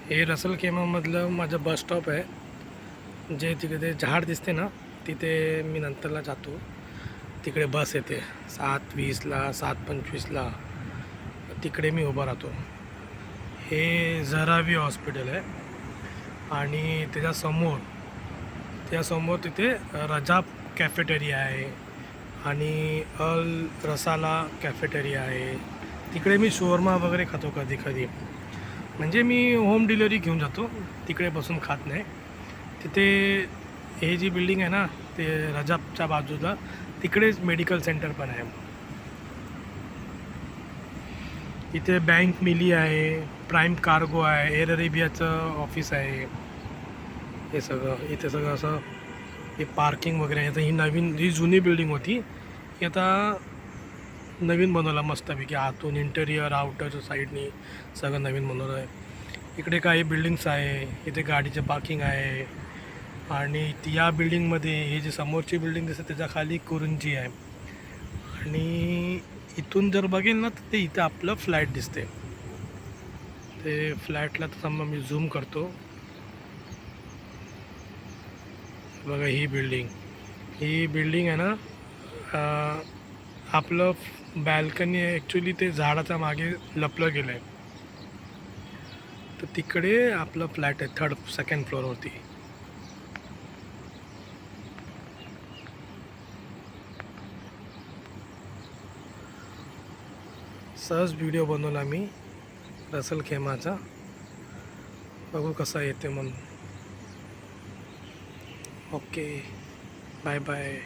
हे रसल खेमामधलं माझं bus stop आहे. जे तिकडे ते झाड दिसते ना, तिथे मी नंतरला जातो. तिकडे बस येते 7:20ला 7:25ला, तिकडे मी उभा राहतो. हे झरावी हॉस्पिटल आहे आणि त्याच्यासमोर तिथे रजाब कॅफेटेरिया आहे आणि अल रसाला कॅफेटेरिया आहे. तिकडे मी शोरमा वगैरे खातो कधी कधी. म्हणजे मी होम डिलिव्हरी घेऊन जातो, तिकडे बसून खात नाही. तिथे हे जी बिल्डिंग आहे ना, ते रजाबच्या बाजूला तिकडेच मेडिकल सेंटर पण आहे. इथे बँक मिली आहे, प्राईम कार्गो आहे, एअर अरेबियाचं ऑफिस आहे. हे सगळं इथे सगळं असं हे पार्किंग वगैरे आहे. ही नवीन जी जुनी बिल्डिंग होती ती आता नवीन बनवला मस्तपैकी. आतून इंटेरियर आउटर साईडनी सगळं नवीन बनवलं आहे. इकडे काही बिल्डिंग्स आहे, इथे गाडीचे पार्किंग आहे. आणि या बिल्डिंगमध्ये हे जे समोरची बिल्डिंग दिसते त्याच्या खाली कुरुंजी आहे. आणि इथून जर बघेल ना तर ते इथं आपलं फ्लॅट दिसते. ते फ्लॅटला तर समजा मी झूम करतो. बघा ही बिल्डिंग आहे ना, आपलं बॅल्कनी आहे. ॲक्च्युली ते झाडाच्या मागे लपलं गेलं आहे. तर तिकडे आपलं फ्लॅट आहे सेकंड फ्लोअरवरती. सहज व्हिडिओ बनवला मी रसल खेमाचा, बघू कसा येते म्हणून. Okay, bye bye.